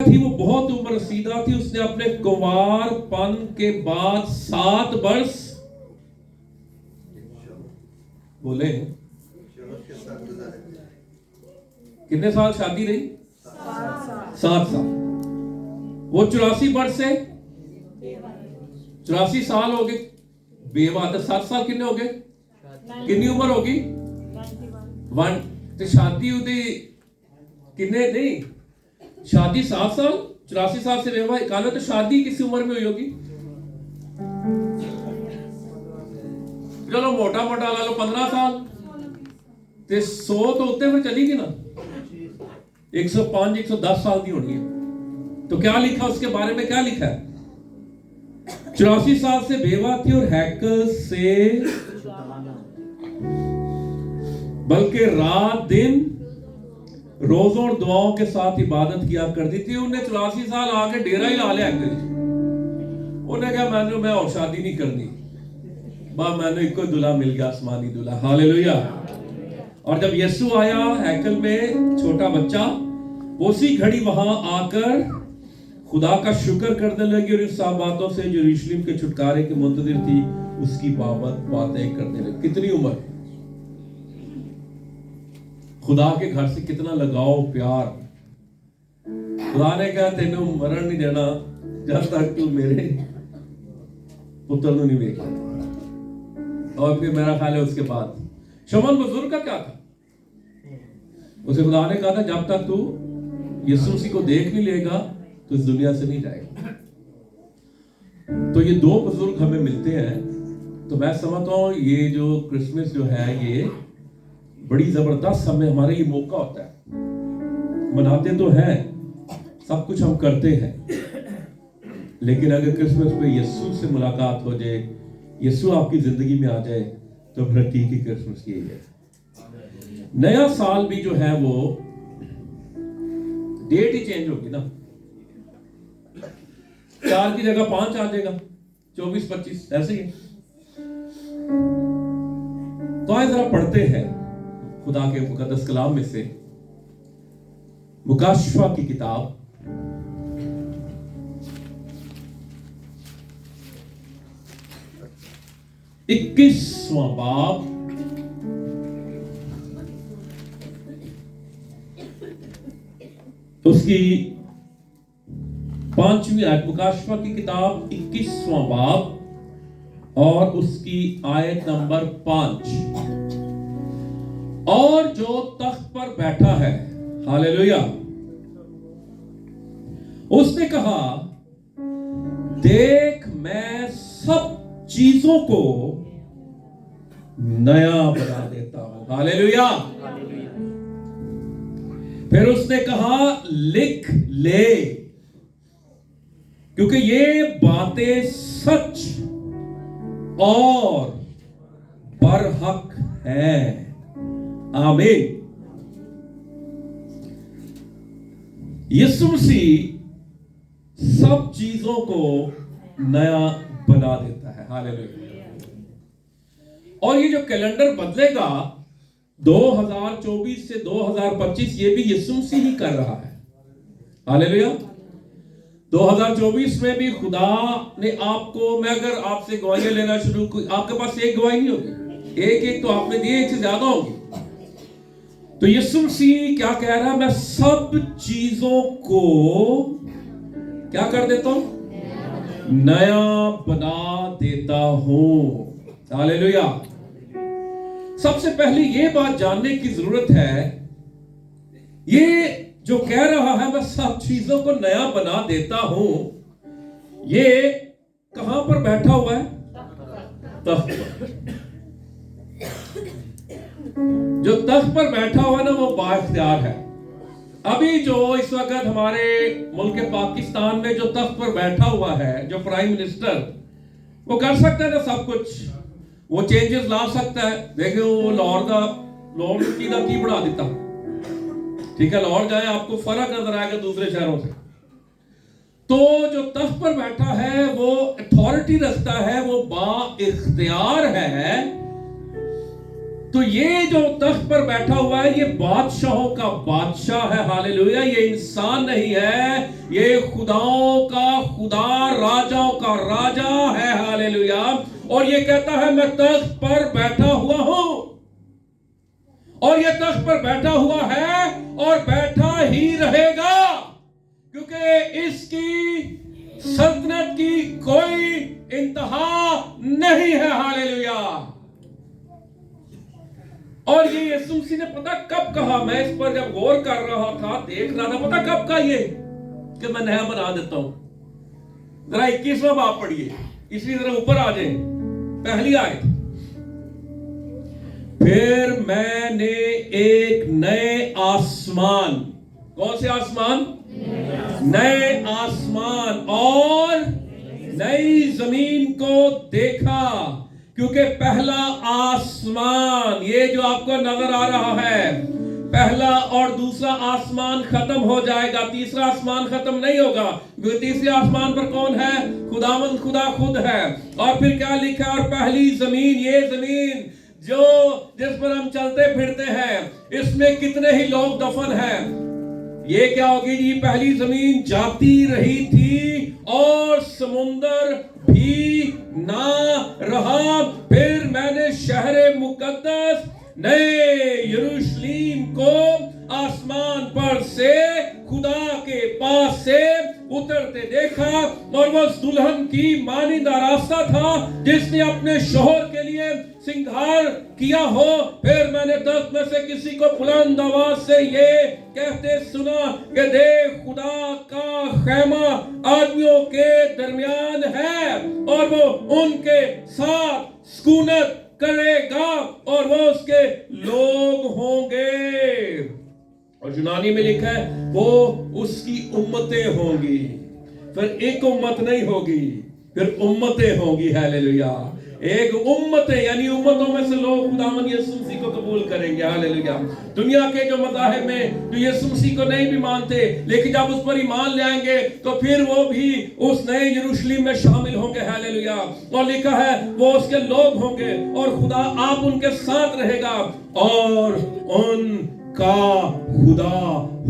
थी वो बहुत उम्र रसीदा थी। उसने अपने कुंवारपन के बाद 7 वर्ष बोले, कितने साल शादी रही? 7 साल। वो 84 वर्ष से 84 साल हो गए बेवा। तो 7 साल कितने हो गए? कितनी उम्र होगी? 1। तो शादी उदी कितने नहीं, शादी 7 साल, 84 साल से बेवा 91। तो शादी किस उम्र में हुई होगी? चलो मोटा मोटा ला लो 15 साल। ते 100 तो उत्ते फिर चलेगी ना, 105 110 साल की होनी है। तो क्या लिखा उसके बारे में? क्या लिखा है? 84 साल से बेवा थी और हैकल से बल्कि रात दिन रोजों और दुआओं के साथ इबादत किया करती थी। उन्हें 84 साल आके डेरा ही ला लिया। उन्हें कहा मैं और शादी नहीं करनी, मैंने एक दुल्हा मिल गया, आसमानी दुल्हा। हालेलुया। और जब यीशु आया हैकल में, छोटा बच्चा, उसी घड़ी वहां आकर खुदा का शुक्र करने लगी और इन सब बातों से जो यरूशलेम के छुटकारे के मुंतजिर थी उसकी बातें करने लगी। कितनी उम्र, खुदा के घर से कितना लगाव प्यार। खुदा ने कहा तेनू मरण नहीं देना जब तक तू मेरे पुत्र को नहीं देख। और फिर मेरा ख्याल है उसके बाद शमन बुजुर्ग का क्या था? उसे खुदा ने कहा था जब तक तू यीशु मसीह को देख नहीं लेगा तो इस दुनिया से नहीं जाएगा। तो ये 2 बुजुर्ग हमें मिलते हैं। तो मैं समझता हूं ये जो क्रिसमस जो है ये बड़ी जबरदस्त हमारे लिए मौका होता है। मनाते तो हैं, सब कुछ हम करते हैं, लेकिन अगर क्रिसमस पे यीशु से मुलाकात हो जाए, यीशु आपकी जिंदगी में आ जाए, तो फिर हकीकी क्रिसमस यही है। नया साल भी जो है वो डेट ही चेंज होगी ना, 4 की जगह 5 आ जाएगा, 24 25 ऐसे ही। तो आइए जरा पढ़ते हैं खुदा के मुकद्दस कलाम में से मुकाशफा की किताब 21वां बाब उसकी 5वीं आयत। मुकाशफा की किताब 21वां बाब और उसकी आयत नंबर 5। और जो तख्त पर बैठा है, हालेलुया, उसने कहा देख मैं सब चीजों को नया बना देता हूं। हालेलुया। फिर उसने कहा लिख ले, क्योंकि ये बातें सच और बरहक है। आमीन। यीशु मसीह सब चीजों को नया बना देता है। हालेलुया। और ये जो कैलेंडर बदलेगा 2024 से 2025, ये भी यीशु मसीह ही कर रहा है। हालेलुया। 2024 में भी खुदा ने आपको, मैं अगर आपसे गवाहियां लेना शुरू, आपके पास एक गवाही नहीं होगी, एक तो आपने दिए, एक से ज्यादा होगी। तो यीशु मसीह क्या कह रहा है? मैं सब चीजों को क्या कर देता हूं? नया बना देता हूं। हालेलुया। सबसे पहले ये बात जानने की जरूरत है, ये जो कह रहा है मैं सब चीजों को नया बना देता हूं, ये कहां पर बैठा हुआ है? तख्त पर। जो तख्त पर बैठा हुआ है ना, वो बाइख्तियार है। अभी जो इस वक्त हमारे मुल्क पाकिस्तान में जो तख्त पर बैठा हुआ है, जो प्राइम मिनिस्टर, वो कर सकता है ना सब कुछ, वो चेंजेस ला सकता है। देखो वो लाहौर की बढ़ा देता, ठीक है, लाहौर जाए आपको फर्क नजर आएगा दूसरे शहरों से। तो जो तख्त पर बैठा है वो अथॉरिटी रखता है, वो बा इख्तियार है तो ये जो तख्त पर बैठा हुआ है, ये बादशाहों का बादशाह है। हालेलुया। ये इंसान नहीं है, ये खुदाओं का खुदा, राजाओं का राजा है। हालेलुया। और ये कहता है मैं तख्त पर बैठा हुआ हूं, और ये तख्त पर बैठा हुआ है और बैठा ही रहेगा, क्योंकि इसकी सल्तनत की कोई इंतहा नहीं है। हालेलुया। और ये यीशु मसीह ने पता कब कहा, मैं इस पर जब गौर कर रहा था, देख रहा था, पता कब कहा ये कि मैं नया बना देता हूं। जरा 21वां बाब पढ़िए, इसी तरह ऊपर आ जाए, पहली आयत। फिर मैंने एक नए आसमान, कौन से आसमान? नए आसमान और नई जमीन को देखा, क्योंकि पहला आसमान, ये जो आपको नजर आ रहा है, पहला और दूसरा आसमान खत्म हो जाएगा, तीसरा आसमान खत्म नहीं होगा, क्योंकि तीसरे आसमान पर कौन है? खुदावंद, खुदा खुद है। और फिर क्या लिखा? और पहली जमीन, ये जमीन जो जिस पर हम चलते फिरते हैं, इसमें कितने ही लोग दफन हैं, ये क्या होगी जी? पहली जमीन जाती रही थी और समुंदर भी ना रहा। फिर मैंने शहरे मुकद्दस नए यरूशलेम को आसमान पर से खुदा के पास से उतरते देखा, और वह दुल्हन की मानिंदा रास्ता था जिसने अपने शोहर के लिए सिंगार किया हो। फिर मैंने तख्त में से किसी को बुलंद आवाज से ये कहते सुना कि देख, खुदा का खैमा आदमियों के दरमियान है, और वो उनके साथ सुकूनत करेगा, और वो उसके लोग होंगे। और यूनानी में लिखा है वो उसकी उम्मतें होंगी। फिर एक उम्मत नहीं होगी, फिर उम्मतें होंगी। हालेलुया। एक उम्मतें, यानी उम्मतों में से लोग खुदावंद यीशु मसीह को कबूल करेंगे। हालेलुया। दुनिया के जो मज़ाहिब में जो यीशु मसीह को नहीं भी मानते, लेकिन जब उस पर ईमान ले आएंगे तो फिर वो भी उस नए यरूशलेम में शामिल होंगे। हालेलुया। और लिखा है वो उसके लोग होंगे, और खुदा आप उनके साथ रहेगा, और उनका खुदा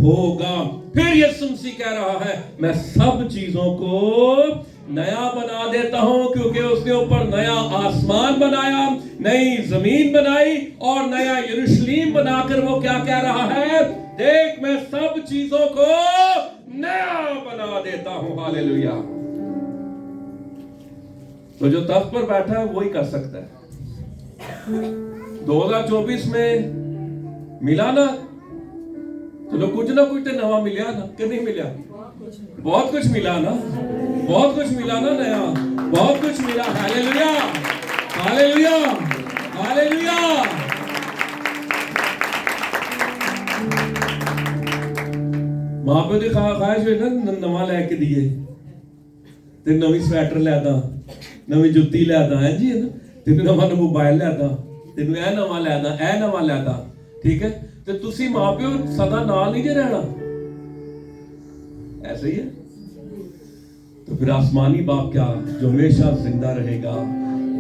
होगा। फिर यीशु मसीह कह रहा है मैं सब चीजों को नया बना देता हूं, क्योंकि उसके ऊपर नया आसमान बनाया, नई जमीन बनाई, और नया यरूशलेम बनाकर वो क्या कह रहा है? देख, मैं सब चीजों को नया बना देता हूं। हालेलुया। तो जो तख्त पर बैठा है वही कर सकता है। 2024 में मिला ना, चलो कुछ ना कुछ तो नवा मिला ना, कि नहीं मिला? बहुत कुछ मिला ना, बहुत कुछ मिला ना नया, बहुत कुछ मिला। Hallelujah, hallelujah, hallelujah. मां पे तो ख्वाहिश हुई ना नवा लैके दिए, ते नवी स्वेटर लैदा, नवी जुत्ती लैदा, है जी, तेन नवा मोबाइल लैदा, तेन ए नवा लैदा, ए नवा लैदा। ठीक है, तो तुसी मां प्यो सदा नाल नहीं जे रहना, ऐसे ही है। तो फिर आसमानी बाप क्या, जो हमेशा जिंदा रहेगा,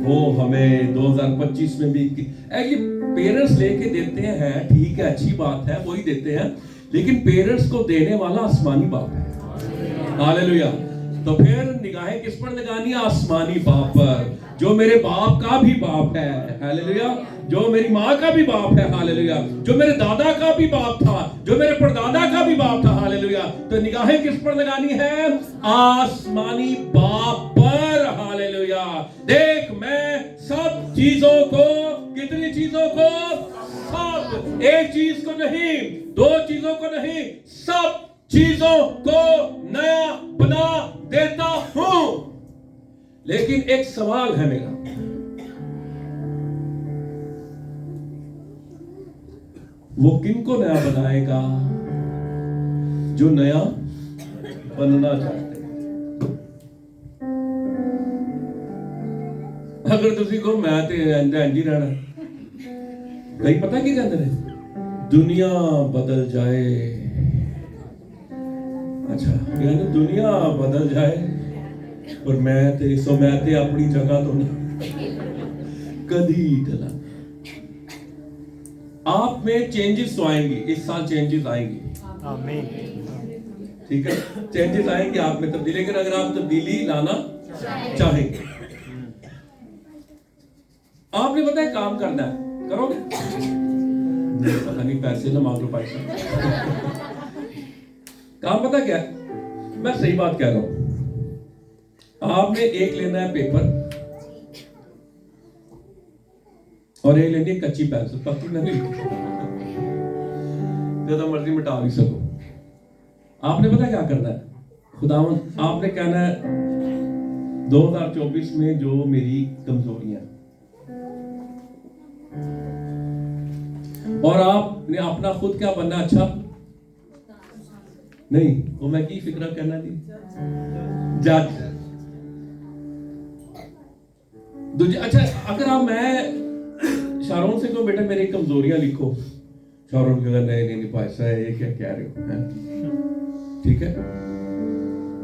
वो हमें 2025 में भी ये पेरेंट्स लेके देते हैं, ठीक है, अच्छी बात है, वही देते हैं, लेकिन पेरेंट्स को देने वाला आसमानी बाप है। हालेलुया। तो फिर निगाहें किस पर लगानी? आसमानी बाप पर, जो मेरे बाप का भी बाप है। हालेलुया। जो मेरी माँ का भी बाप है। हालेलुया। जो मेरे दादा का भी बाप था, जो मेरे परदादा का भी बाप था। हालेलुया। तो निगाहें किस पर लगानी है? आसमानी बाप पर। हालेलुया। देख, मैं सब चीजों को, कितनी चीजों को? सब। एक चीज को नहीं, दो चीजों को नहीं, सब चीजों को नया बना देता हूं। लेकिन एक सवाल है मेरा, वो किनको नया बनाएगा? जो नया बनना चाहते हैं। अगर तुसी को मैं ते इंज ही रहना, कहीं पता की कहते हैं, दुनिया बदल जाए, अच्छा यानी दुनिया बदल जाए पर मैं ते अपनी जगह तो नहीं कदी ढला। आप में चेंजेस तो आएंगे, इस साल चेंजेस आएंगे, आमीन। ठीक है, चेंजेस आएंगे आप में तब्दीली, लेकिन अगर आप तब्दीली लाना चाहेंगे, आपने पता है काम करना है, करोगे? नहीं, पता नहीं, पैसे ना मांग लो भाई साहब। काम पता क्या है, मैं सही बात कह रहा हूं, आपने एक लेना है पेपर और एक लेनी है कच्ची पेंसिल, पक्की नहीं, ज्यादा मर्जी मिटा भी सको। आपने पता क्या करना है, खुदावन आपने कहना है 2024 में जो मेरी कमजोरियां, और आपने अपना खुद क्या बनना, अच्छा नहीं, वो मैं की फिक्र करना थी, जज। दूसरे, अच्छा अगर आप, मैं शारोन से कहूं बेटा मेरी कमजोरियां लिखो, शारोन कहेगा नहीं भाई साहब ये क्या कह रहे हो, हैं? ठीक है,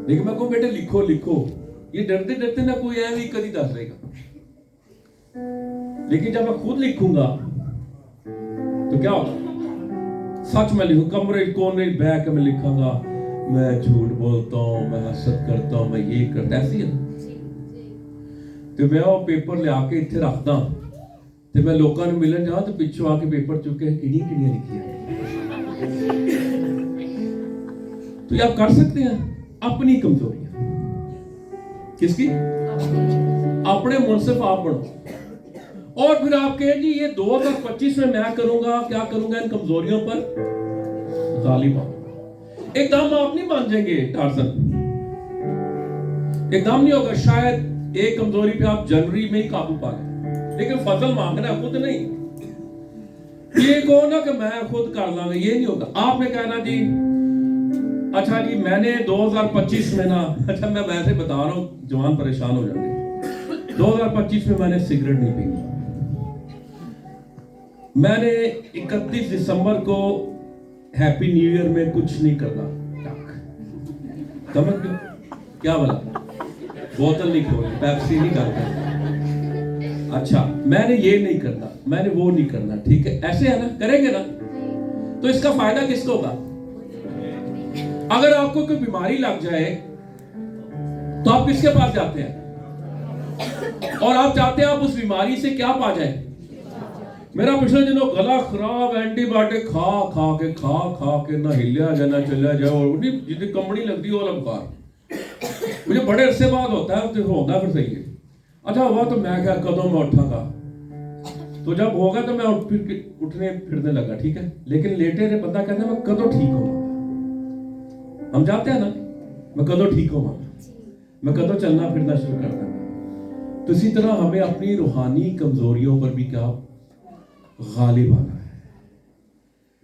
लेकिन मैं कहूं बेटा लिखो लिखो, ये डरते डरते ना कोई है भी कभी दस देगा, लेकिन जब मैं खुद लिखूंगा तो क्या होगा, सच में लिखूं, कमरे कोने बैठ के मैं लिखूंगा, मैं झूठ बोलता हूं, मैं हसद करता हूं, मैं ये करता, ऐसी है। तो मैं वो पेपर ले आके इत्थे रखदा, तो मैं लोगों को मिलन जाऊं तो पिछू आके पेपर चुके किड़ियां किड़ियां लिखी है। तो ये आप कर सकते हैं, अपनी कमजोरियां, किसकी? अपने मुनसिफ आप बनो, और फिर आप कहें जी ये 2025 में मैं करूंगा, क्या करूंगा, इन कमजोरियों पर गालिब आऊंगा। एकदम आप नहीं मान जाएंगे टार्जन, एकदम नहीं होगा, शायद एक कमजोरी पे आप जनवरी में ही काबू पा लें, लेकिन फजल मांगना है, खुद नहीं। ये कहो ना कि मैं खुद कर लाऊंगा, ये नहीं होगा। आपने कहना जी अच्छा जी मैंने 2025 में ना, अच्छा मैं वैसे बता रहा हूं, जवान परेशान हो जाएंगे, 2025 में मैंने सिगरेट नहीं पी, मैंने 31 दिसंबर को हैप्पी न्यू ईयर में कुछ नहीं करना, समझ गए क्या बोला, बोतल नहीं खोली, पेप्सी नहीं करता, अच्छा मैंने ये नहीं करना, मैंने वो नहीं करना, ठीक है, ऐसे है ना, करेंगे ना, तो इसका फायदा किसको होगा? अगर आपको कोई बीमारी लग जाए तो आप किसके पास जाते हैं, और आप चाहते हैं आप उस बीमारी से क्या पा जाए? मेरा पिछले दिनों गला खराब, एंटीबायोटिक खा के ना हिलिया जाए ना चलिया जाए, और जितनी कंबनी लगती है वो बुखार मुझे बड़े अरसे बाद होता है, तो होता फिर सही है। अच्छा हुआ तो मैं क्या कदों में उठागा, तो जब होगा तो मैं उठने फिरने लगा, ठीक है, लेकिन लेटे रहे बंदा कहता है मैं कदों ठीक होगा, हम जाते हैं ना, मैं कदों ठीक होगा, मैं कदों चलना फिरना शुरू कर दूंगा। तो इसी तरह हमें अपनी रूहानी कमजोरियों पर भी क्या गालिब आना है।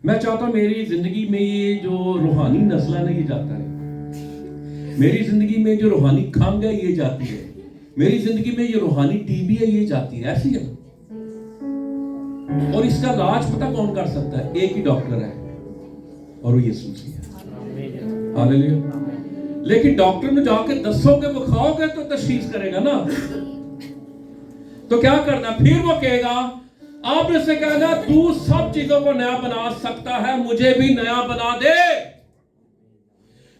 मैं चाहता हूं मेरी जिंदगी में ये जो रूहानी नस्ला नहीं जाता है, मेरी जिंदगी में जो रूहानी खंग है ये जाती है, मेरी जिंदगी में ये रूहानी टीबी है ये जाती है, ऐसी है। और इसका इलाज पता कौन कर सकता है? एक ही डॉक्टर है, और वो यीशु मसीह है। हालेलुया। लेकिन डॉक्टर ने जाके दसोगे, वो खाओगे तो तशखीस करेगा ना, तो क्या करना, फिर वो कहेगा, आपने से कहना तू सब चीजों को नया बना सकता है, मुझे भी नया बना दे।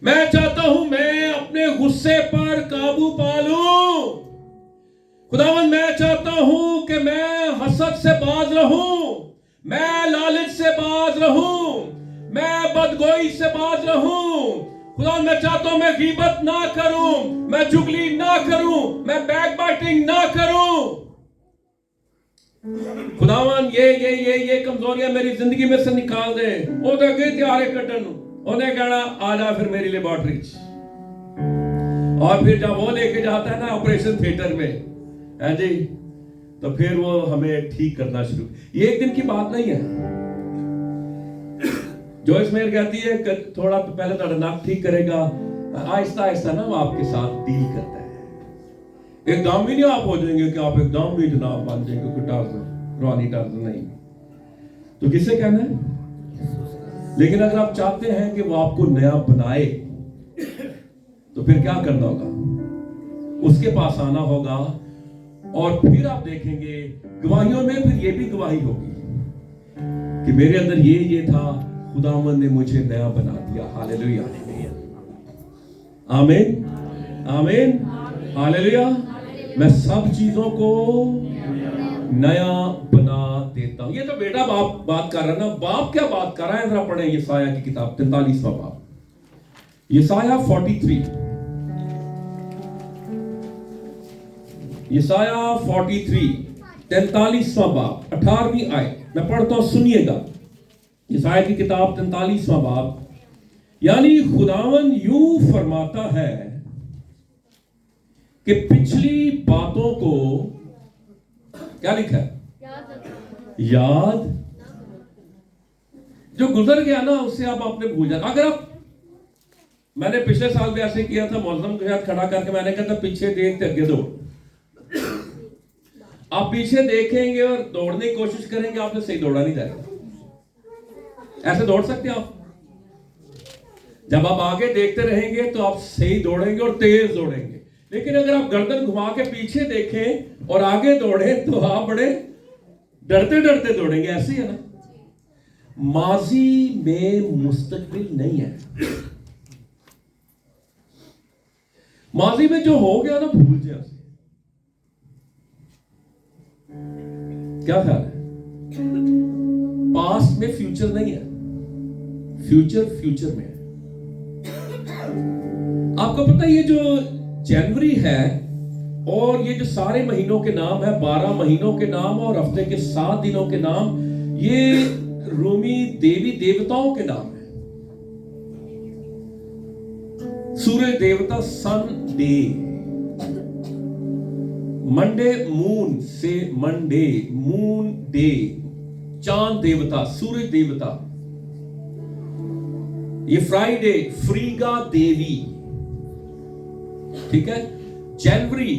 मैं चाहता हूं मैं अपने गुस्से पर काबू पा लूं, खुदावन मैं चाहता हूं कि मैं हसद से बाज रहूं, मैं लालच से बाज रहूं, मैं बदगोई से बाज रहूं। खुदा मैं चाहता हूं मैं गीबत ना करूं, मैं चुगली ना करूं, मैं बैकबाइटिंग ना करूं। खुदावन ये कमजोरियां मेरी जिंदगी में से निकाल दे। वो तो गए त्यारे कटन, उन्हें कहना आ जा फिर मेरी लेबोरेटरी, और फिर जब वो लेके जाता है ना ऑपरेशन थिएटर में, है जी, तो फिर वो हमें ठीक करना शुरू। ये एक दिन की बात नहीं है। जोइस मेयर कहती है थोड़ा तो पहले तो नाक ठीक करेगा, आहिस्ता आहिस्ता ना वो आपके साथ डील करता है। एकदम ही नहीं आप हो जाएंगे कि आप एकदम भी जनाब बन जाएंगे कोई टार्जन, रूहानी टार्जन नहीं। तो किसे कहना है? लेकिन अगर आप चाहते हैं कि वो आपको नया बनाए तो फिर क्या करना होगा? उसके पास आना होगा, और फिर आप देखेंगे गवाहियों में फिर ये भी गवाही होगी कि मेरे अंदर ये था, खुदावन ने मुझे नया बना दिया। हालेलुया, आमीन, आमीन, हालेलुया। मैं सब चीजों को नया बना देता हूं। ये तो बेटा बाप बात कर रहा है ना। बाप क्या बात कर रहा है? जरा पढ़े यशायाह की किताब 43वां बाब, यशायाह 43, यशायाह 43 43वां बाब 18वीं आयत मैं पढ़ता हूं, सुनिएगा। यशायाह की किताब 43वां बाब। यानी खुदावन यूं फरमाता है कि पिछली बातों को क्या लिखा है? याद जो गुजर गया ना उससे आप आपने भूल जाना। अगर आप, मैंने पिछले साल भी ऐसे किया था, मौजम के साथ खड़ा करके मैंने कहा था पीछे देखते आगे दौड़। आप पीछे देखेंगे और दौड़ने की कोशिश करेंगे, आपने सही दौड़ा नहीं जाएगा। ऐसे दौड़ सकते हैं आप? जब आप आगे देखते रहेंगे तो आप सही दौड़ेंगे और तेज दौड़ेंगे। लेकिन अगर आप गर्दन घुमा के पीछे देखें और आगे दौड़े तो आप बड़े डरते डरते दौड़ेंगे। ऐसे ही है ना। माजी में मुस्तकबिल नहीं है। माजी में जो हो गया ना भूल जाए। क्या ख्याल है? पास्ट में फ्यूचर नहीं है, फ्यूचर फ्यूचर में है। आपको पता है ये जो जनवरी है और ये जो सारे महीनों के नाम है, 12 महीनों के नाम और हफ्ते के 7 दिनों के नाम, ये रोमी देवी देवताओं के नाम है। सूर्य देवता सन डे, मंडे मून से मंडे मून डे, चांद देवता सूर्य देवता। ये फ्राइडे फ्रीगा देवी, ठीक है। जनवरी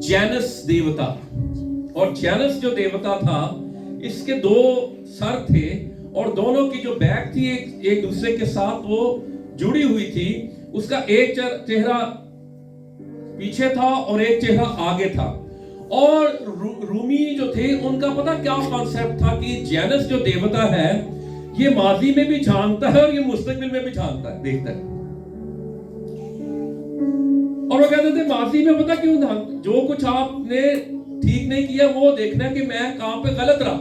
जैनस देवता, और जैनस जो देवता था इसके 2 सर थे और दोनों की जो बैक थी एक दूसरे के साथ वो जुड़ी हुई थी। उसका एक चेहरा पीछे था और एक चेहरा आगे था। और रूमी जो थे उनका पता क्या कॉन्सेप्ट था कि जैनस जो देवता है ये माजी में भी जानता है और ये मुस्तकबिल में भी जानता है, देखता है। और वो कहते थे माजी में पता क्यों था? जो कुछ आपने ठीक नहीं किया वो देखना है कि मैं कहां पे गलत रहा,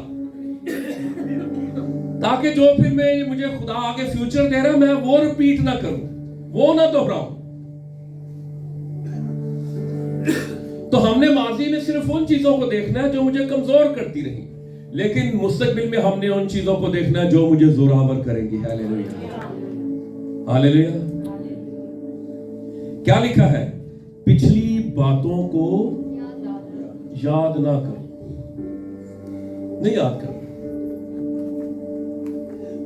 ताकि जो फिर मैं मुझे खुदा आगे फ्यूचर दे रहा मैं वो रिपीट ना करूं, वो ना दोहराऊं। तो हमने माजी में सिर्फ उन चीजों को देखना है जो मुझे कमजोर करती रही, लेकिन मुस्तकबिल में हमने उन चीजों को देखना है जो मुझे जोरावर करेंगी। Hallelujah, hallelujah. क्या लिखा है? पिछली बातों को याद ना करो, नहीं याद करो।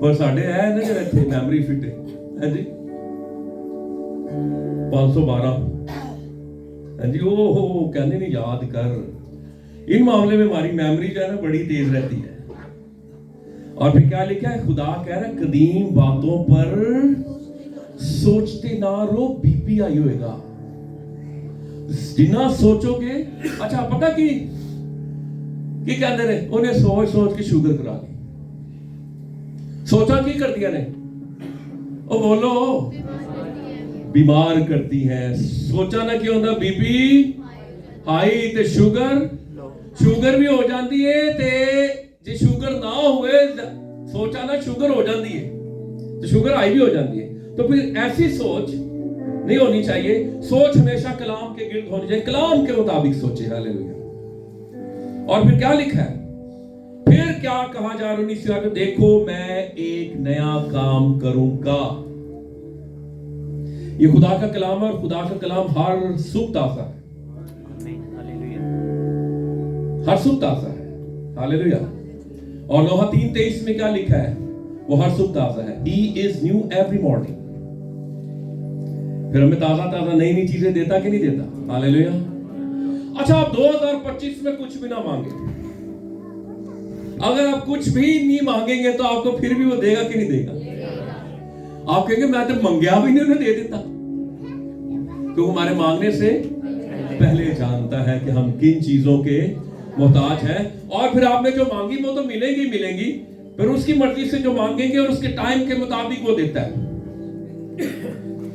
पर साढ़े है ना जो इतनी मेमोरी फिट है जी 512 है जी। ओ कहने नहीं याद कर। इन मामले में हमारी मेमोरी जो है ना बड़ी तेज रहती है। और फिर क्या लिखा है? खुदा कह रहा है कदीम बातों पर सोचते ना रहो, बीपी आई होएगा जिन्ना सोचोगे। अच्छा पता कि कहते रहे उन्हें सोच सोच के शुगर करा ली। सोचा की कर दिया ने? ओ बोलो, बीमार करती है। सोचा ना क्यों होता? बीपी हाई ते शुगर भी हो जाती है। ते जे शुगर ना हुए, सोचा ना शुगर हो जाती है तो शुगर हाई भी हो जाती है। तो फिर ऐसी सोच नहीं होनी चाहिए। सोच हमेशा कलाम के गिर्द होनी चाहिए, कलाम के मुताबिक सोचे। हालेलुया। और फिर क्या लिखा है? फिर क्या कहा जा रहा है? देखो मैं एक नया काम करूंगा। ये खुदा का कलाम है और खुदा का कलाम हर सुबह ताजा है, हर सुबह ताजा है। हालेलुया। और लोहा 3:23 में क्या लिखा है? वो हर सुबह ताजा है। He is new every morning। फिर हमें ताजा ताजा नई नई चीजें देता कि नहीं देता? हालेलुया। अच्छा आप 2025 में कुछ भी ना मांगे, अगर आप कुछ भी नहीं मांगेंगे तो आपको फिर भी वो देगा कि नहीं देगा? आप कहेंगे मैं तो मंगया भी नहीं, उन्हें दे देता। क्योंकि हमारे मांगने से पहले जानता है कि हम किन चीजों के मोहताज है। और फिर आपने जो मांगी वो तो मिलेंगी मिलेंगी, फिर उसकी मर्जी से जो मांगेंगे और उसके टाइम के मुताबिक वो देता है।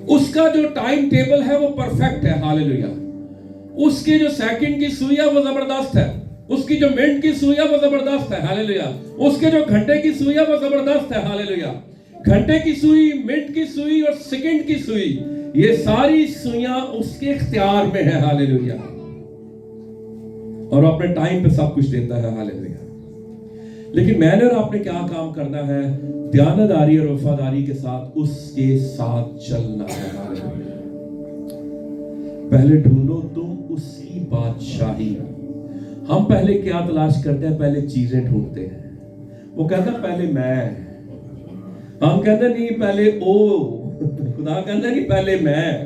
उसका जो टाइम टेबल है वो परफेक्ट है, हालेलुया। उसके जो सेकंड की सुई है वो जबरदस्त है, उसकी जो मिनट की सुई है वो जबरदस्त है, हालेलुया। उसके जो घंटे की सुई है वो जबरदस्त है, हालेलुया। घंटे की सुई, मिनट की सुई और सेकंड की सुई, ये सारी सुइयां उसके इख्तियार में है, हालेलुया। और अपने टाइम पे सब कुछ देता है, हालेलुया। लेकिन मैंने और आपने क्या काम करना है? ध्यानदारी और वफादारी के साथ उसके साथ चलना है, हालेलुया। पहले ढूंढो तुम उसकी बादशाही। हम पहले क्या तलाश करते हैं? पहले चीजें ढूंढते हैं। वो कहता पहले मैं, हम कहते नहीं पहले ओ, खुदा कहता नहीं पहले मैं।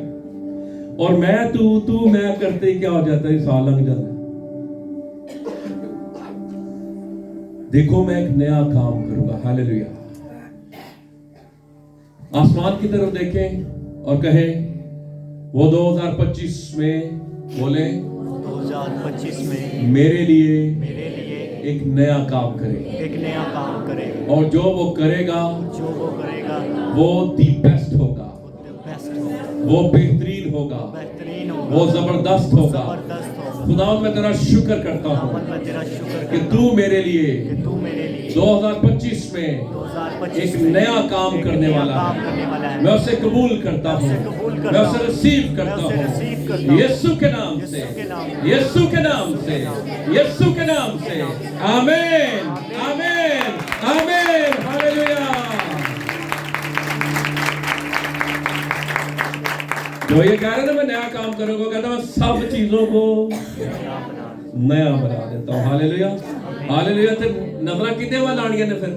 और मैं तू मैं करते क्या हो जाता है? साल लग जाता है। देखो मैं एक नया काम करूंगा, हालेलुया। आसमान की तरफ देखें और कहें वो 2025 में बोले 2025 में मेरे लिए एक नया काम करेगा, एक नया काम करेगा। और जो वो करेगा वो दी बेस्ट होगा, वो बेहतरीन होगा, वो जबरदस्त होगा। खुदा मैं तेरा शुक्र करता हूँ कि तू मेरे लिए 2025 में एक नया काम करने वाला है। मैं उसे कबूल करता हूँ, मैं उसे रिसीव करता हूँ, यीशु के नाम से, यीशु के नाम से, यीशु के नाम से। आमीन, आमीन, आमीन, हालेलुया। जो ये कह रहे ना मैं नया काम करूंगा, कहता मैं सब चीजों को नया बना देता हूं, हालेलुया, हालेलुया। ते नजरा कितने वाला लानिया ने फिर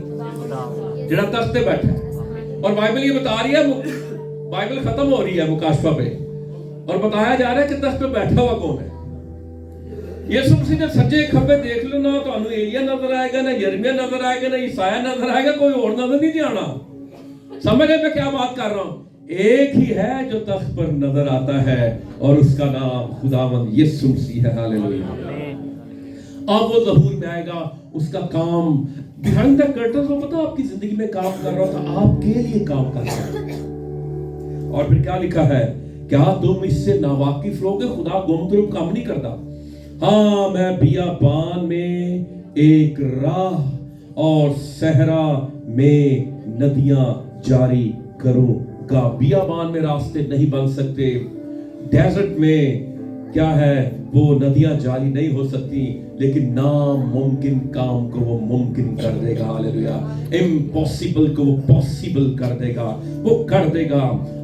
जेड़ा तख्त पे बैठा है। और बाइबल ये बता रही है, बाइबल खत्म हो रही है मुकाशफा पे, और बताया जा रहा है कि तख्त पे बैठा हुआ कौन है। यीशु मसीह ने सज्जे खब्बे देख लो ना, तो एलिया नजर आएगा, ना यिर्मयाह नजर आएगा, ना ईसाया नजर आएगा, कोई और नजर नहीं आना। समझ रहे मैं क्या बात कर रहा हूं? एक ही है जो तख्त पर नजर आता है, और उसका नाम खुदावंद यीशु मसीह है, हालेलुया। अब वो ज़हूर में आएगा, उसका काम बिहाइंड द कर्टन, वो पता आपकी जिंदगी में काम कर रहा था, आपके लिए काम कर रहा है। और फिर क्या लिखा है? क्या तुम इससे नावाकिफ लोगे? खुदा गुमतुरुब काम नहीं करता। हाँ, मैं बियाबान में एक राह और सहरा में नदियां जारी करूंगा। बियाबान में रास्ते नहीं बन सकते, डेजर्ट में क्या है वो नदियां जारी नहीं हो सकती, लेकिन नामुमकिन काम को वो मुमकिन कर देगा, हालेलुया। इम्पॉसिबल को वो पॉसिबल कर देगा, वो कर देगा।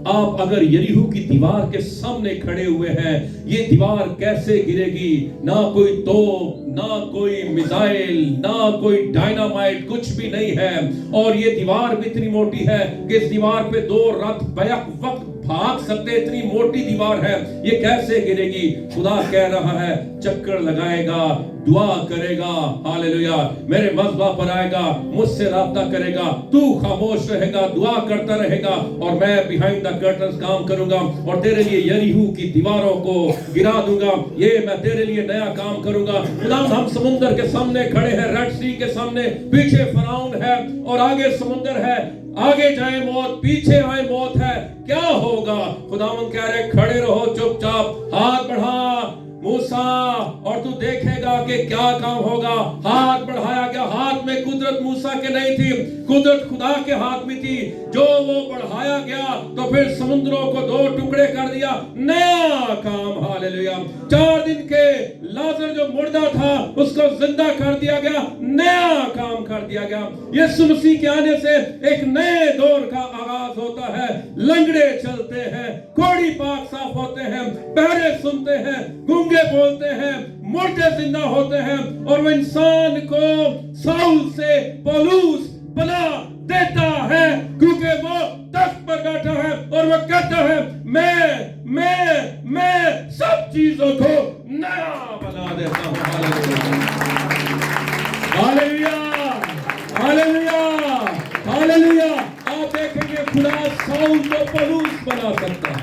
आप अगर यरीहो की दीवार के सामने खड़े हुए हैं, ये दीवार कैसे गिरेगी? ना कोई तोप, ना कोई मिसाइल, ना कोई डायनामाइट, कुछ भी नहीं है। और ये दीवार भी इतनी मोटी है कि इस दीवार पे 2 रथ बैक वक्त भाग सकते, इतनी मोटी दीवार है। ये कैसे गिरेगी? खुदा कह रहा है चक्कर लगाएगा, दुआ करेगा, हालेलुया। मेरे मज़बा पर आएगा, मुझसे राब्ता करेगा, तू खामोश रहेगा, दुआ करता रहेगा, और मैं बिहाइंड द कर्टन्स काम करूंगा और तेरे लिए यरीहो की दीवारों को गिरा दूंगा। ये मैं तेरे लिए नया काम करूंगा। खुदा हम समुंदर के सामने खड़े हैं, रेड सी के सामने, पीछे फराउन है और आगे समुंदर है। आगे जाए मौत, पीछे आए मौत है, क्या होगा? खुदावंद कह रहे खड़े रहो चुपचाप, हाथ बढ़ा मूसा और तू देखेगा कि क्या काम होगा। हाथ बढ़ाया गया, हाथ में कुदरत मूसा के नहीं थी, कुदरत खुदा के हाथ में थी। जो वो बढ़ाया गया तो फिर समुद्रों को 2 टुकड़े कर दिया, नया काम, हालेलुया। 4 दिन के लाजर जो मुर्दा था उसको जिंदा कर दिया गया, नया काम कर दिया गया। यीशु मसीह के आने से एक नए दौर का आगाज होता है। लंगड़े चलते हैं, कोढ़ी पाक साफ होते हैं, बहरे सुनते हैं, गूंगे बोलते हैं, मुर्दे जिंदा होते हैं, और वो इंसान को साउल से पौलुस बना देता है, क्योंकि वो तख्त पर बैठा है और वो कहता है मैं सब चीजों को नया बना देता हूं, हालेलुया, हालेलुया, हालेलुया। आप देखेंगे खुदा साउल को पौलुस बना सकता है।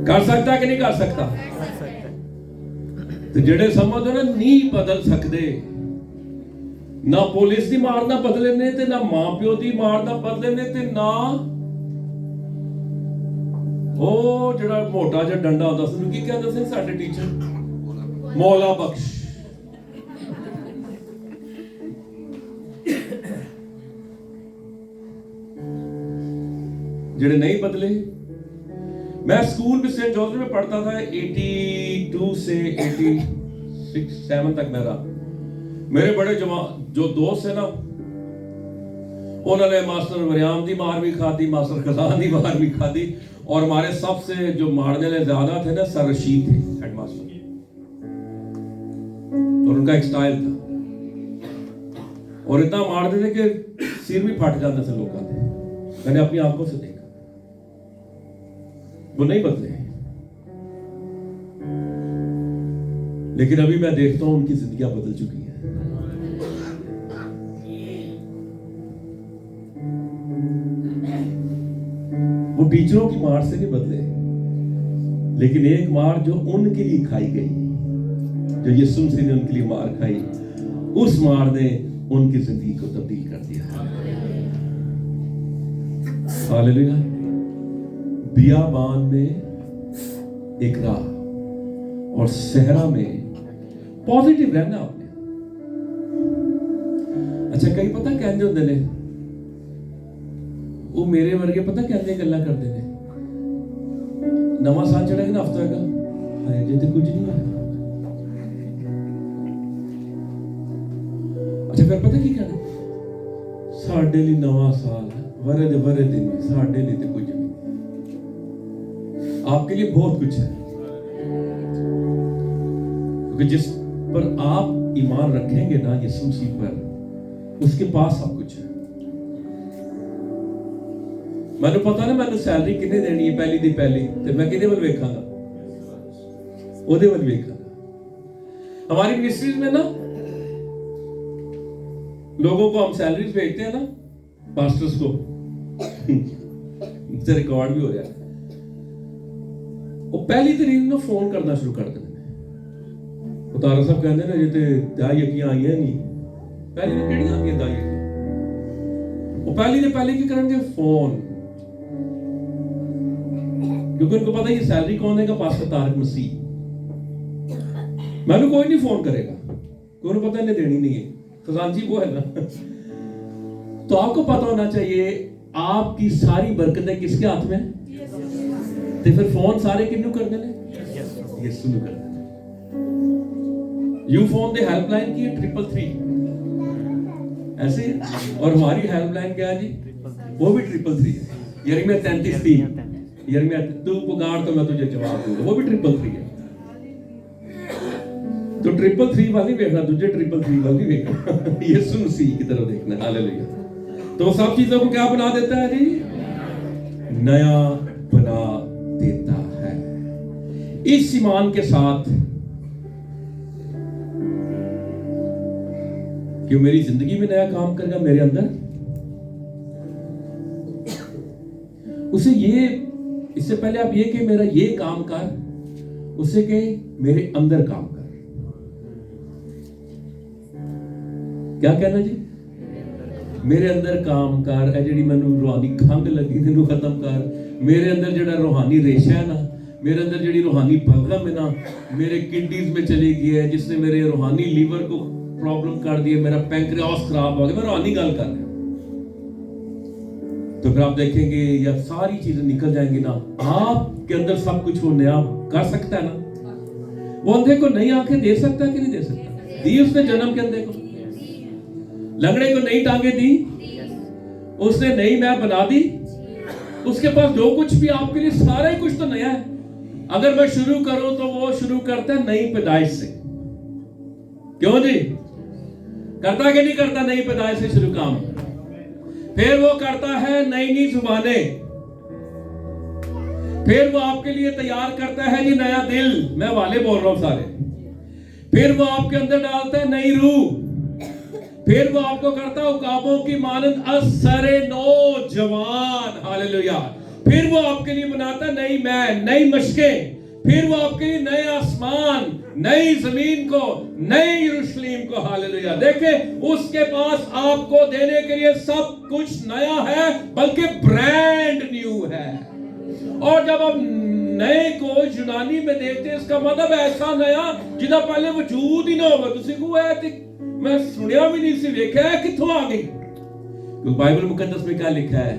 कर सकता कि नहीं कर सकता? ਤੇ ਜਿਹੜੇ ਸਮਝਦੇ ਨਾ ਨਹੀਂ ਬਦਲ ਸਕਦੇ, ਨਾ ਪੁਲਿਸ ਦੀ ਮਾਰ ਦਾ ਬਦਲੇ ਨੇ ਤੇ ਨਾ ਮਾਂ ਪਿਓ ਦੀ ਮਾਰ ਦਾ ਬਦਲੇ ਨੇ ਤੇ ਨਾ ਉਹ ਜਿਹੜਾ ਮੋਟਾ ਜਿਹਾ ਡੰਡਾ ਹੁੰਦਾ ਸੀ ਉਹਨੂੰ ਕੀ ਕਹਿੰਦੇ ਸੀ ਸਾਡੇ ਟੀਚਰ, ਮੌਲਾ ਬਖਸ਼। ਜਿਹੜੇ नहीं बदले। मैं स्कूल में सेंट जॉर्ज में पढ़ता था, 82 से 87 तक मैं रहा। मेरे बड़े जो दोस्त है ना, उन्होंने मास्टर मरियाम की मार भी खाती, मास्टर खजान की मार भी खाती, और हमारे सबसे जो मारने वाले ज्यादा थे ना सर रशीद थे हेडमास्टर, और उनका एक स्टाइल था और इतना मारते थे कि सिर भी फट जाते थे लोगों के। मैंने अपनी आंखों से देखा, वो नहीं बदले, लेकिन अभी मैं देखता हूं उनकी जिंदगियां बदल चुकी हैं। वो टीचरों की मार से नहीं बदले, लेकिन एक मार जो उनके लिए खाई गई, जो यीशु मसीह ने उनके लिए मार खाई, उस मार ने उनकी जिंदगी को तब्दील कर दिया। हालेलुया। बियाबान में एक राह और सहरा में पॉजिटिव रहना आपने। अच्छा, कई पता कहते होंगे ने, वो मेरे वर्गे पता कहते गल्ला करते ने, नवा साल चढ़ेगा ना हफ्ता का, हाय जे तो कुछ नहीं है। अच्छा, फिर पता की कहना, साडे लिए नवा साल है, वरे दिन साडे लिए तो कुछ नहीं, आपके लिए बहुत कुछ है, क्योंकि जिस पर आप ईमान रखेंगे ना यीशु मसीह पर, उसके पास सब कुछ है। मैंने पता ना मैंने सैलरी कितने देनी है पहली दी पहली, तो मैं किदे वल वेखांगा, ओदे वल वेखांगा। हमारी मिनिस्ट्रीज में ना लोगों को हम सैलरीज भेजते हैं ना, पास्टर्स को, इससे रिकॉर्ड भी हो रहा है, वो पहली तरीक ना फोन करना शुरू कर देते हैं। उतारा साहब कहते ना, ये तो दायकियां आई हैं नहीं, पहली ने केड़ी आती है दायकियां, वो पहली ने पहले की करेंगे फोन, क्योंकि उनको पता है ये सैलरी कौन देगा, पास्टर तारक मसीह। मैंने कोई नहीं फोन करेगा, कोई उन्हें पता इन्हें देनी नहीं है, खजानची वो है ना। तो आपको पता होना चाहिए आपकी सारी बरकतें किसके हाथ में, तो फिर फोन सारे किन्नू कर देने, यीशु ने कर देने। यू फोन दे हेल्पलाइन की 333 ऐसे, और हमारी हेल्पलाइन क्या है जी, वो भी 333 है। यिर्मयाह 33:3, यिर्मयाह तू पुकार तो मैं तुझे जवाब दूंगा, वो भी 333 है। तो 333 वाली देखना, तुझे 333 वाली देखना, यीशु मसीह की तरफ देखना। हालेलुया। तो सब चीजों को क्या बना देता है जी, नया बना देता है। इस ईमान के साथ कि मेरी जिंदगी में नया काम करेगा मेरे अंदर, उसे ये, इससे पहले आप ये कि मेरा ये काम कर, उसे के मेरे अंदर काम कर। क्या कहना जी, मेरे अंदर काम कर, ए जिहड़ी मैनू रूहानी खंग लगी इहनू खत्म कर। मेरे अंदर जिहड़ा रूहानी रेशा है ना, मेरे अंदर जिहड़ी रूहानी बलगम है ना, मेरे किडनीज में चली गई है, जिसने मेरे रूहानी लीवर को प्रॉब्लम कर दी है, मेरा पैंक्रियास खराब हो गया, मैं रूहानी गल कर रहा। तो फिर आप देखेंगे या सारी चीजें निकल जाएंगी ना, आपके अंदर सब कुछ वो नया कर सकता है ना। वो अंधे को नई आंखें दे सकता है कि नहीं दे सकता? दी उसने जन्म के अंधे को, लंगड़े को नई टांगे दी उसने, नई मैं बना दी। उसके पास जो कुछ भी आपके लिए सारा ही कुछ तो नया है। अगर मैं शुरू करूं तो वो शुरू करता है नई पैदाइश से। क्यों जी, करता कि नहीं करता नई पैदाइश से शुरू काम? फिर वो करता है नई नई जुबानें, फिर वो आपके लिए तैयार करता है जी नया दिल, मैं वाले बोल रहा हूं सारे। फिर वो आपके अंदर डालता है नई रूह, फिर वो आपको करता है उकाबों की मानंद असरे नौजवान। हालेलुया। फिर वो आपके लिए बनाता है नई मैं, नई मशकें, फिर वो आपके लिए नए आसमान, नई जमीन को, नई यरूशलेम को। हालेलुया। देखे, उसके पास आपको देने के लिए सब कुछ नया है, बल्कि ब्रांड न्यू है। और जब आप नए को यूनानी में देखते हैं, इसका मतलब ऐसा नया जिदा पहले वजूद ही ना होगा। तुसी को है ते मैं सुनिया भी नहीं सी, देखा है किथों आ गई। क्योंकि बाइबल मुकद्दस में क्या लिखा है,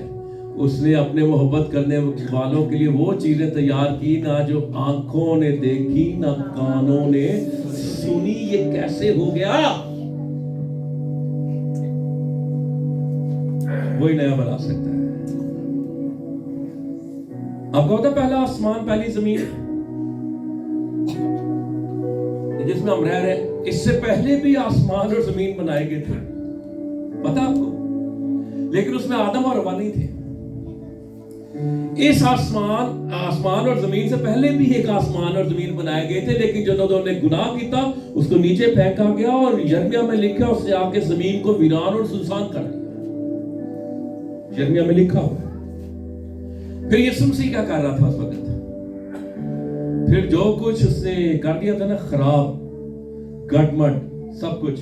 उसने अपने मोहब्बत करने वालों के लिए वो चीजें तैयार की ना जो आंखों ने देखी ना कानों ने सुनी। ये कैसे हो गया? वही नया बना सकता है। आपको पता पहला आसमान पहली जमीन जिसमें हम रह रहे हैं, इससे पहले भी आसमान और जमीन बनाए गए थे, पता आपको? लेकिन उसमें आदम और हवा नहीं थे। इस आसमान और जमीन से पहले भी एक आसमान और जमीन बनाए गए थे, लेकिन जो उन्होंने गुनाह किया उसको नीचे फेंका गया। और यिर्मयाह में लिखा, उसने आके जमीन को वीरान और सुनसान कर दिया। यिर्मयाह में लिखा हुआ है। फिर यीशु मसीह क्या कर रहा था उस वक्त? फिर जो कुछ उसने कर दिया था ना, खराब, गटमट, सब कुछ,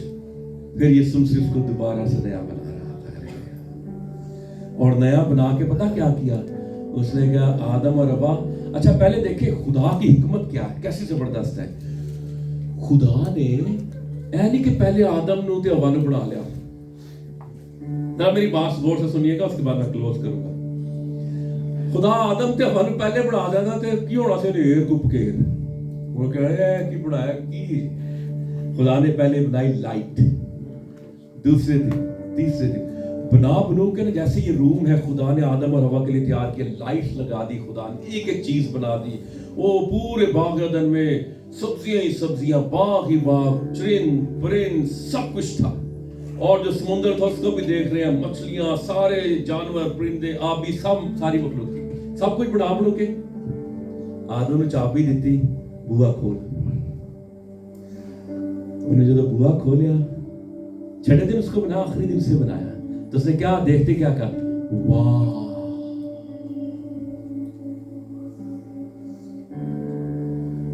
फिर यीशु मसीह उसको दोबारा से नया बना रहा था। और नया बना के पता क्या किया उसने? कहा आदम और हवा। अच्छा, पहले देखे खुदा की हिकमत क्या है, कैसी जबरदस्त है। खुदा ने नहीं कि पहले आदम नू ते हवा नू बना लिया। ना, मेरी बात गौर से सुनिएगा, उसके बाद मैं क्लोज करूंगा। खुदा आदम ते हवा नू पहले बना देना ते की होना से ढेर कुप के वो कह रहे हैं कि बनाया की खुदा ने पहले बनाई लाइट, दूसरे दिन, तीसरे दिन बना के ना, जैसे ये रूम है खुदा ने आदम और हवा के लिए तैयार किया, लाइट्स लगा दी खुदा ने, एक एक चीज बना दी। वो पूरे बाग अदन में सब्जियां ही सब्जियां, बाग ही बाग, चरिंद परिंद सब कुछ था। और जो समुद्र था उसको भी देख रहे हैं, मछलियां, सारे जानवर, परिंदे, आबी, सब सारी मखलूक सब कुछ बना के आदम ने चाबी दी, बुआ खोल। उन्हें जो बुआ खोलिया, छठे दिन उसको बना, आखिरी दिन से बनाया, तो उसने क्या देखते क्या कहा, वाह।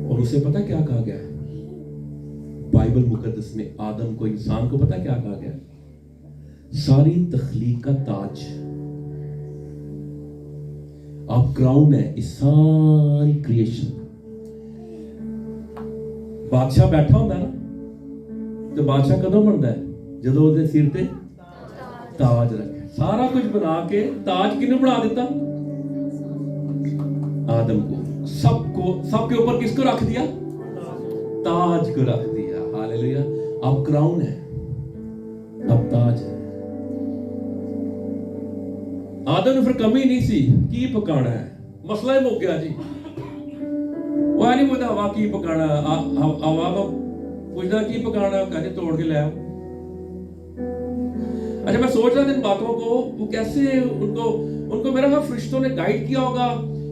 और उसे पता क्या कहा गया बाइबल मुकद्दस में? आदम को, इंसान को पता क्या कहा गया? सारी तख्लीक का ताज, आप क्राउन है इस सारी क्रिएशन। बादशाह बैठा होता ना, तो बादशाह कदों बनता है? जो उसके सिर पे ताज रखे। सारा कुछ बना के ताज किने बना देता? आदम को। सबके ऊपर किसको रख दिया? ताज को रख दिया। हालेलुया। अब क्राउन है, अब ताज है। आदम ने फिर कमी नहीं सी की पकाना है, मसला ही मुक गया जी। वह नहीं पता हवा की पकाना, हवा को पूछना की पकाना, कहते तोड़ के ले आओ। अच्छा, मैं सोच रहा था इन बातों को, वो कैसे उनको मेरा ख्याल फरिश्तों ने गाइड किया होगा।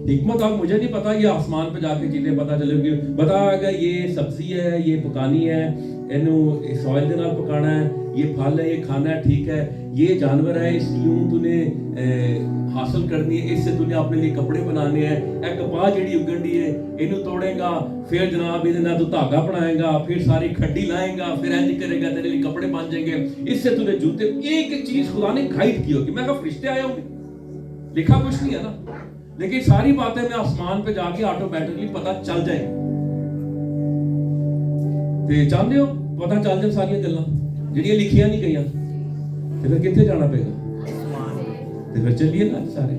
हिकमत अब मुझे नहीं पता, ये आसमान पे जाके चीजें पता चलेगी, बताएगा ये सब्जी है, ये पकानी है, इनू सॉइल के नाल पकाना है, ये फल है, ये खाना है, ठीक है, ये जानवर है, इसकी तूने हासिल करनी है, इससे तूने अपने लिए कपड़े बनाने हैं, एक कपाह जेड़ी उगंडी है इनू तोड़ेगा, फिर जनाब इहदे नाल तू धागा बनाएगा, फिर सारी खड्डी लाएगा, फिर इंज करेगा, तेरे लिए कपड़े बन जाएंगे, इससे तूने जूते। एक एक चीज खुदा ने गाइड की होगी। मैं कहा फरिश्ते आए होंगे, लिखा कुछ नहीं है ना, लेकिन सारी बातें मैं आसमान पे जाके ऑटोमेटिकली पता चल जाए। ते चाहते हो पता चल जाए सारी गल्लां ਜਿਹੜੀਆਂ लिखियां नहीं गईयां, ਤੇ ਫਿਰ ਕਿੱਥੇ जाना पेगा? ਤੇ ਫਿਰ चलिए ना सारे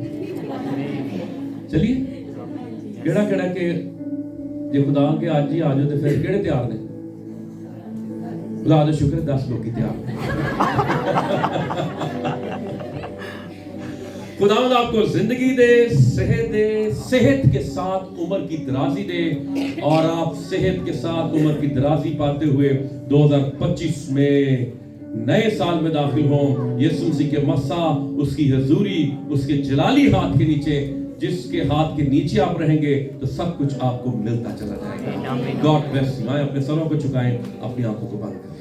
चलिए। केड़ा के जे खुदा के आज ही आ जाओ तो फिर केड़े तैयार ने? खुदा दा शुक्र 10 लोग तैयार ने। खुदावंद आपको जिंदगी दे, सेहत के साथ उम्र की दराजी दे, और आप सेहत के साथ उम्र की दराजी पाते हुए 2025 में नए साल में दाखिल हों। यीशु मसीह के मसा, उसकी हजूरी, उसके जलाली हाथ के नीचे, जिसके हाथ के नीचे आप रहेंगे तो सब कुछ आपको मिलता चला जाएगा। God bless you. अपने सरों को झुकाएं, अपनी आंखों को बंद करें।